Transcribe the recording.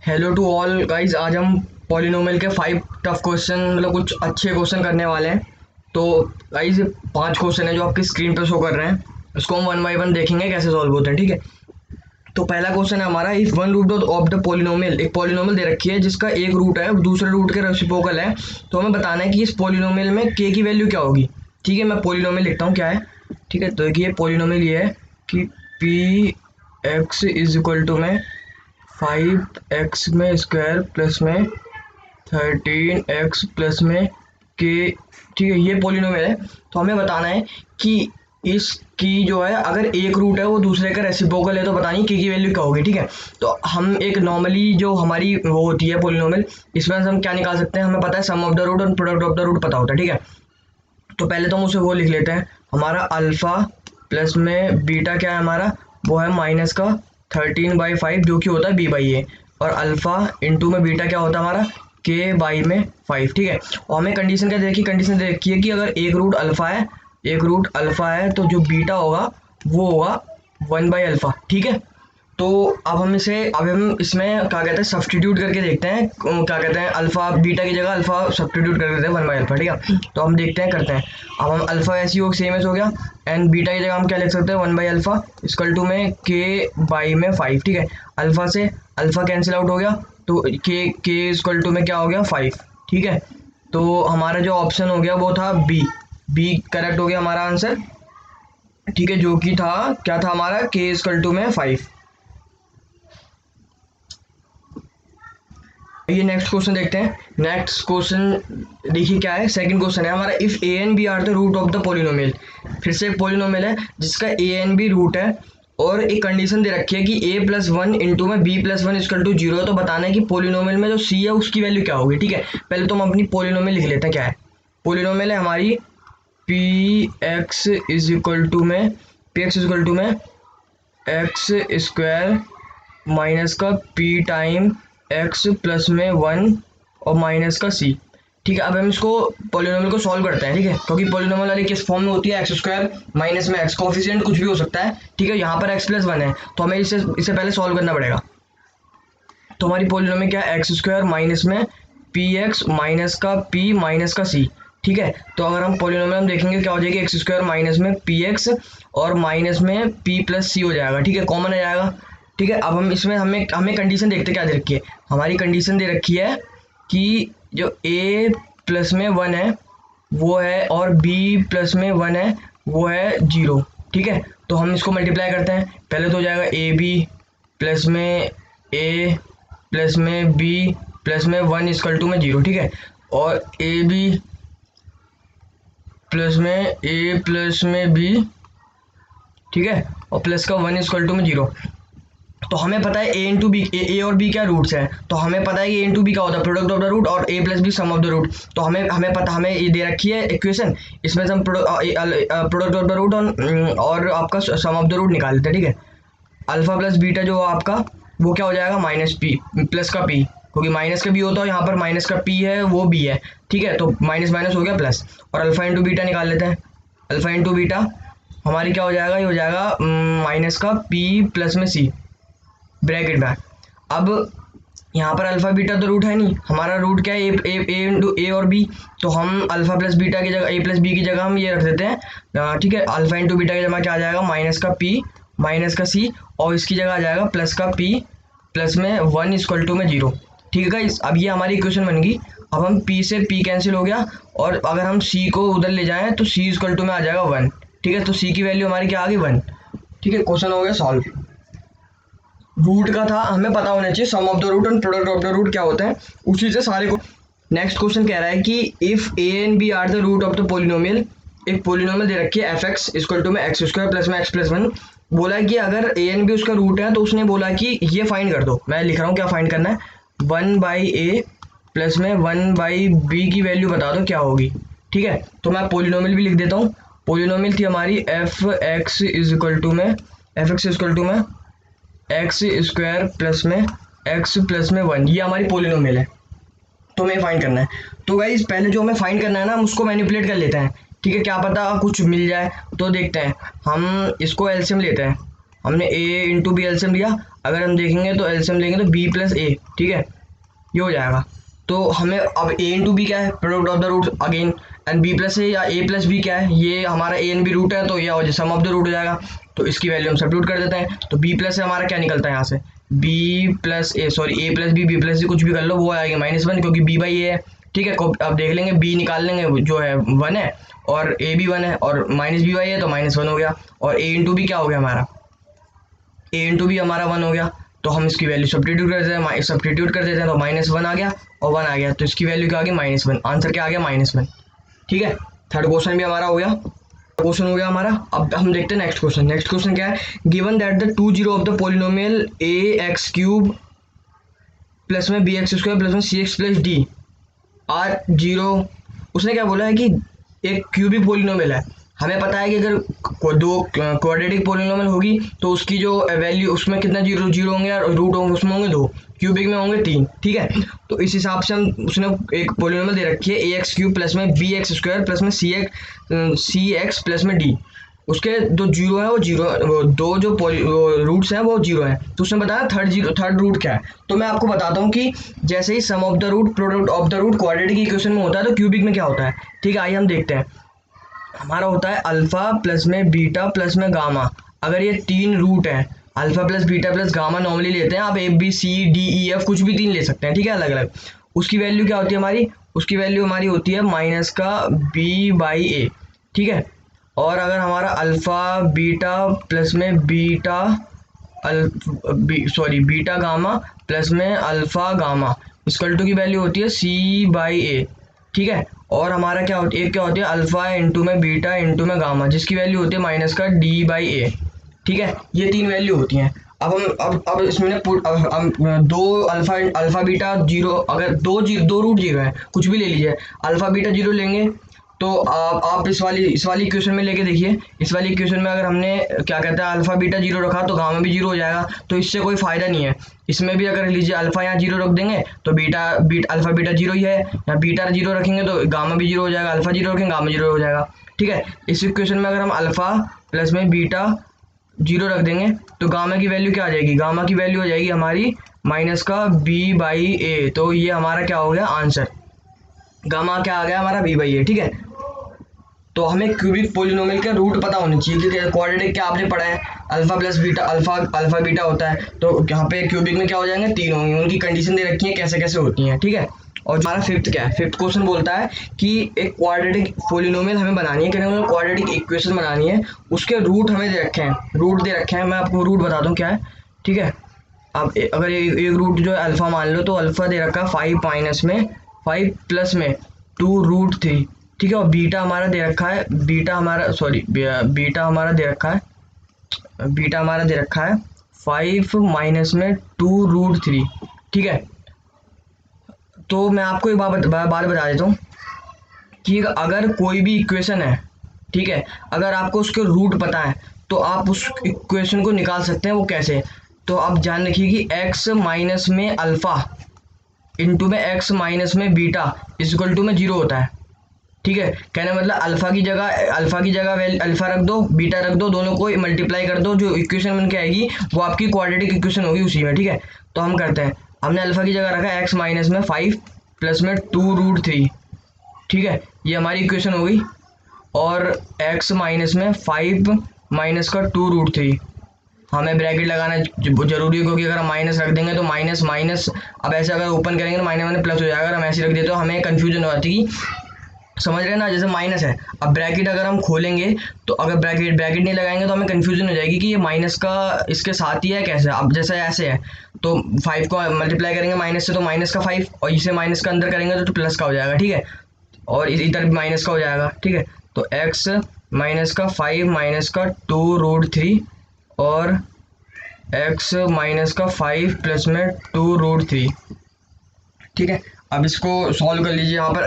Hello to all guys. आज हम polynomial के 5 टफ क्वेश्चन मतलब कुछ अच्छे क्वेश्चन करने वाले हैं। तो गाइस ये 5 क्वेश्चन है जो आपकी स्क्रीन पर शो कर रहे हैं। इसको हम वन बाय वन देखेंगे कैसे सॉल्व होते हैं, ठीक है। तो पहला क्वेश्चन है हमारा, if one root of the polynomial, एक पॉलिनोमियल दे रखी है जिसका एक रूट है दूसरे रूट के रेसिप्रोकल है। तो हमें बताना है कि इस पॉलिनोमियल में के की वैल्यू क्या होगी। ठीक है, मैं पॉलिनोमियल लिखता हूँ क्या है। ठीक है, तो देखिए पॉलिनोमियल ये है कि P X is equal to में 5x में स्क्वायर प्लस में 13x प्लस में के। ठीक है, ये पॉलिनोमियल है। तो हमें बताना है कि इसकी जो है अगर एक रूट है वो दूसरे का रेसिप्रोकल है तो बतानी के की वैल्यू क्या होगी। ठीक है, तो हम एक नॉर्मली जो हमारी वो होती है पॉलिनोमियल, इसमें हम क्या निकाल सकते हैं, हमें पता है सम ऑफ द रूट और प्रोडक्ट ऑफ द रूट पता होता है। ठीक है, तो पहले तो हम उसे वो लिख लेते हैं, हमारा अल्फा प्लस में बीटा क्या है हमारा, वो है माइनस का 13/5 जो कि होता है b/a, और अल्फा इंटू में बीटा क्या होता है हमारा k/5। ठीक है, और हमें कंडीशन क्या दे रखी है, कंडीशन दे रखी है कि अगर एक रूट अल्फा है तो जो बीटा होगा वो होगा 1/अल्फा। ठीक है, तो अब हम इसमें क्या कहते हैं सब्सटीट्यूट करके देखते हैं, क्या कहते हैं अल्फा बीटा की जगह अल्फा सब्सटीट्यूट कर देते हैं 1/अल्फा। ठीक है, तो हम देखते हैं करते हैं। अब हम अल्फा ऐसी हो सेम एस हो गया, एंड बीटा की जगह हम क्या लिख सकते हैं 1/अल्फा इक्वल टू में k/5। ठीक है, अल्फा से अल्फा कैंसिल आउट हो गया तो के इक्वल टू में क्या हो गया 5। ठीक है, तो हमारा जो ऑप्शन हो गया वो था बी करेक्ट हो गया हमारा आंसर। ठीक है, जो कि था क्या था हमारा के इक्वल टू में 5। ये नेक्स्ट क्वेश्चन देखते हैं। नेक्स्ट क्वेश्चन देखिए क्या है, सेकंड क्वेश्चन है हमारा, if A and B are the root of the polynomial. फिर से एक पॉलिनोमियल है जिसका ए एंड बी रूट है, और एक कंडीशन दे रखी है कि a+1 इंटू में b+1 इक्वल टू 0 है। तो बताना है कि पॉलिनोमियल में जो c है उसकी वैल्यू क्या होगी। ठीक है, पहले तो हम अपनी पॉलिनोमियल लिख लेते हैं क्या है। पॉलिनोमियल है हमारी px इज इक्वल टू में एक्स स्क्वायर माइनस का p टाइम x प्लस में 1 और माइनस का c। ठीक है, अब हम इसको पॉलिनोमियल को सॉल्व करते हैं। ठीक है, क्योंकि पॉलिनोमियल वाली किस फॉर्म में होती है, एक्स स्क्वायर माइनस में एक्स, कोफिशिएंट कुछ भी हो सकता है। ठीक है, यहाँ पर x+1 है तो हमें इसे पहले सॉल्व करना पड़ेगा। तो हमारी पॉलिनोमियल क्या है, एक्स स्क्वायर माइनस में px माइनस का p माइनस का c। ठीक है, तो अगर हम पॉलिनोमियल हम देखेंगे क्या हो जाएगी, एक्स स्क्वायर माइनस में px और माइनस में p प्लस c हो जाएगा। ठीक है, कॉमन आ जाएगा। ठीक है, अब हम इसमें हमें हमें कंडीशन देखते क्या दे रखी है। हमारी कंडीशन दे रखी है कि जो a प्लस में 1 है वो है और b प्लस में 1 है वो है 0। ठीक है, तो हम इसको मल्टीप्लाई करते हैं, पहले तो हो जाएगा ab प्लस में a प्लस में b प्लस में 1 इक्वल टू में 0। ठीक है, और ab प्लस में a प्लस में b, ठीक है, और प्लस का 1 इक्वल टू में 0। तो हमें पता है ए इंटू बी, ए और बी क्या रूट्स हैं, तो हमें पता है कि ए इंटू बी क्या होता है प्रोडक्ट ऑफ द रूट, और A plus B sum of the root. तो हमें ये दे रखी है इक्वेशन, इसमें से हम प्रोडक्ट ऑफ द रूट और आपका सम ऑफ द रूट निकाल लेते हैं। ठीक है, अल्फा प्लस बीटा जो आपका वो क्या हो जाएगा माइनस पी प्लस का पी, क्योंकि माइनस का बी होता है, यहाँ पर माइनस का पी है वो बी है। ठीक है, तो माइनस माइनस हो गया प्लस, और अल्फा इंटू बीटा निकाल लेते हैं। अल्फा इंटू बीटा हमारी क्या हो जाएगा, ये हो जाएगा माइनस का पी प्लस में सी ब्रैकेट में। अब यहाँ पर अल्फा बीटा तो रूट है नहीं, हमारा रूट क्या है ए इंटू ए और बी, तो हम अल्फा प्लस बीटा की जगह ए प्लस बी की जगह हम ये रख देते हैं। ठीक है, अल्फा इंटू बीटा की जगह क्या आ जाएगा माइनस का पी माइनस का सी, और इसकी जगह आ जाएगा प्लस का पी प्लस में 1 इक्वल टू में 0। ठीक है, अब ये हमारी इक्वेशन बन गई। अब हम पी से पी कैंसिल हो गया, और अगर हम सी को उधर ले जाएं तो सी इक्वल टू में आ जाएगा 1। ठीक है, तो सी की वैल्यू हमारी क्या आ गई 1। ठीक है, क्वेश्चन हो गया सॉल्व। रूट का था, हमें पता होना चाहिए सम ऑफ द रूट और प्रोडक्ट ऑफ द रूट क्या होता है, उसी से सारे को। नेक्स्ट क्वेश्चन कह रहा है कि if A and B are the root of the polynomial, एक पॉलिनोमियल दे रखी है एफ एक्स इक्वल टू में एक्स स्क्वायर प्लस में एक्स प्लस 1। बोला है कि अगर ए एंड बी उसका रूट है तो उसने बोला कि ये फाइंड कर दो। मैं लिख रहा हूँ क्या फाइंड करना है, 1/a प्लस में 1/b की वैल्यू बता दो क्या होगी। ठीक है, तो मैं पॉलिनोमियल भी लिख देता हूँ। पॉलिनोमियल थी हमारी एफ एक्स इक्वल टू में एक्स स्क्वायर प्लस में एक्स प्लस में 1, ये हमारी पॉलिनोमियल है। तो हमें फाइंड करना है। तो गाइस पहले जो हमें फाइंड करना है ना, हम उसको मैनिपुलेट कर लेते हैं। ठीक है, क्या पता कुछ मिल जाए। तो देखते हैं, हम इसको एलसीएम लेते हैं। हमने a इंटू बी एलसीएम लिया, अगर हम देखेंगे तो एलसीएम लेंगे तो b प्लस ए, ठीक है, ये हो जाएगा। तो हमें अब ए इंटू बी क्या है, product of the root again, and B plus A या ए प्लस बी क्या है, ये हमारा ए एंड बी रूट है, तो ये हो सम ऑफ द रूट हो जाएगा। तो इसकी वैल्यू हम सब्स्टिट्यूट कर देते हैं, तो बी प्लस से हमारा क्या निकलता है यहाँ से, बी प्लस ए, सॉरी ए प्लस बी, बी प्लस सी कुछ भी कर लो, वो आएगी -1 क्योंकि बी बाई ए है। ठीक है, अब देख लेंगे, बी निकाल लेंगे, जो है 1 है और ए भी 1 है और माइनस बी बाई ए तो -1 हो गया, और ए इंटू बी क्या हो गया हमारा, ए इंटू बी हमारा 1 हो गया। तो हम इसकी वैल्यू सब्स्टिट्यूट कर देते हैं, सब्स्टिट्यूट कर देते हैं, तो -1 आ गया और 1 आ गया, तो इसकी वैल्यू क्या आ गई -1, आंसर क्या आ गया -1। ठीक है, थर्ड क्वेश्चन भी हमारा हो गया, क्वेश्चन हो गया हमारा। अब हम देखते हैं नेक्स्ट क्वेश्चन। नेक्स्ट क्वेश्चन क्या है, given that the 2 zero of the polynomial A X cube plus में बी एक्स स्क्वायर प्लस में C X plus D are zero. उसने क्या बोला है कि एक क्यूबिक पॉलिनोमियल है, हमें पता है कि अगर दो क्वाड्रेटिक पॉलिनोमियल होगी तो उसकी जो वैल्यू, उसमें कितना जीरो जीरो होंगे और रूट होंगे, उसमें होंगे 2, क्यूबिक में होंगे 3। ठीक है, तो इस हिसाब से हम, उसने एक पॉलिनोमियल दे रखी है ए एक्स क्यूब प्लस में बी एक्स स्क्वायर प्लस में सी एक्स प्लस में डी, उसके जो जीरो है वो जीरो, वो दो जो रूट्स हैं वो जीरो हैं, तो उसने बताया थर्ड रूट क्या है। तो मैं आपको बताता हूँ कि जैसे ही sum of the root product of the root quadratic equation में होता है तो क्यूबिक में क्या होता है। ठीक है, आइए हम देखते हैं। हमारा होता है अल्फा प्लस में बीटा प्लस में गामा। अगर ये 3 रूट है, alpha plus beta plus gamma normally लेते हैं आप, A B C D E F कुछ भी 3 ले सकते हैं। ठीक है, अलग अलग। उसकी वैल्यू क्या होती है हमारी, उसकी वैल्यू हमारी होती है माइनस का बी बाई ए। ठीक है, और अगर हमारा अल्फा बीटा प्लस में बीटा बीटा गामा प्लस में अल्फा गामा इक्वल टू की वैल्यू होती है सी बाई ए। ठीक है, और हमारा क्या होती है, एक क्या होती है अल्फा इंटू में बीटा इंटू में गामा, जिसकी वैल्यू होती है माइनस का डी बाई ए। ठीक है, ये 3 वैल्यू होती हैं। अब हम अब इसमें हम दो अल्फा बीटा जीरो, अगर दो रूट जीरो है, कुछ भी ले लीजिए, अल्फा बीटा जीरो लेंगे तो आप इस वाली इक्वेशन में लेके देखिए। इस वाली इक्वेशन में अगर हमने क्या कहते हैं अल्फा बीटा जीरो रखा तो गामा भी जीरो हो जाएगा, तो इससे कोई फायदा नहीं है। इसमें भी अगर लीजिए अल्फा यहाँ जीरो रख देंगे तो अल्फा बीटा जीरो ही है, या बीटा जीरो रखेंगे तो गामा भी जीरो हो जाएगा, अल्फा जीरो रखेंगे गामा जीरो हो जाएगा। ठीक है, इस इक्वेशन में अगर हम अल्फा प्लस में बीटा जीरो रख देंगे तो गामा की वैल्यू क्या आ जाएगी, गामा की वैल्यू हो जाएगी हमारी माइनस का बी बाई ए। तो ये हमारा क्या हो गया आंसर, गामा क्या आ गया हमारा बी बाई ए। ठीक है, तो हमें क्यूबिक पॉलिनोमियल का रूट पता होना चाहिए, क्योंकि क्वाड्रेटिक क्या आपने पढ़ा है, alpha plus beta, alpha beta होता है, तो यहाँ पे क्यूबिक में क्या हो जाएंगे 3 होंगे, उनकी कंडीशन दे रखी है कैसे कैसे होती हैं। ठीक है, और हमारा फिफ्थ क्या है, फिफ्थ क्वेश्चन बोलता है कि एक क्वाड्रेटिक पॉलिनोमियल हमें बनानी है, क्वाड्रेटिक इक्वेशन बनानी है, उसके रूट हमें दे रखे हैं, मैं आपको रूट बताता हूँ क्या है। ठीक है, अब अगर एक रूट जो है अल्फा मान लो, तो अल्फा दे रखा है 5 माइनस में 5 प्लस में 2√3। ठीक है, और बीटा हमारा दे रखा है, बीटा हमारा दे रखा है 5 माइनस में 2√3। ठीक है, तो मैं आपको एक बात बता देता हूँ कि अगर कोई भी इक्वेशन है, ठीक है, अगर आपको उसके रूट पता है तो आप उस इक्वेशन को निकाल सकते हैं। वो कैसे, तो आप जान रखिए कि x माइनस में अल्फा इंटू में x माइनस में बीटा इक्वल टू में 0 होता है। ठीक है, कहने मतलब अल्फा की जगह अल्फा रख दो, बीटा रख दो, दोनों को मल्टीप्लाई कर दो, जो इक्वेशन बन के आएगी वो आपकी क्वाड्रेटिक इक्वेशन होगी उसी में। ठीक है, तो हम करते हैं, हमने अल्फा की जगह रखा x माइनस में 5 प्लस में 2√3। ठीक है, ये हमारी इक्वेशन हो गई, और x माइनस में 5 माइनस का 2√3, हमें ब्रैकेट लगाना जरूरी है, क्योंकि अगर हम माइनस रख देंगे तो माइनस माइनस, अब ऐसे अगर ओपन करेंगे तो माइनस प्लस हो जाएगा, अगर हम ऐसे रख देते तो हमें कन्फ्यूजन हो जाती है, समझ रहे हैं ना, जैसे माइनस है, अब ब्रैकेट अगर हम खोलेंगे तो अगर ब्रैकेट नहीं लगाएंगे तो हमें कंफ्यूजन हो जाएगी कि ये माइनस का इसके साथ ही है कैसे। अब जैसे ऐसे है तो 5 को मल्टीप्लाई करेंगे माइनस से तो माइनस का 5, और इसे माइनस का अंदर करेंगे तो प्लस का हो जाएगा। ठीक है, और इधर भी माइनस का हो जाएगा। ठीक है, तो x माइनस का 5 माइनस का 2√3 और x माइनस का 5 प्लस में 2√3। ठीक है, अब इसको सॉल्व कर लीजिए। यहाँ पर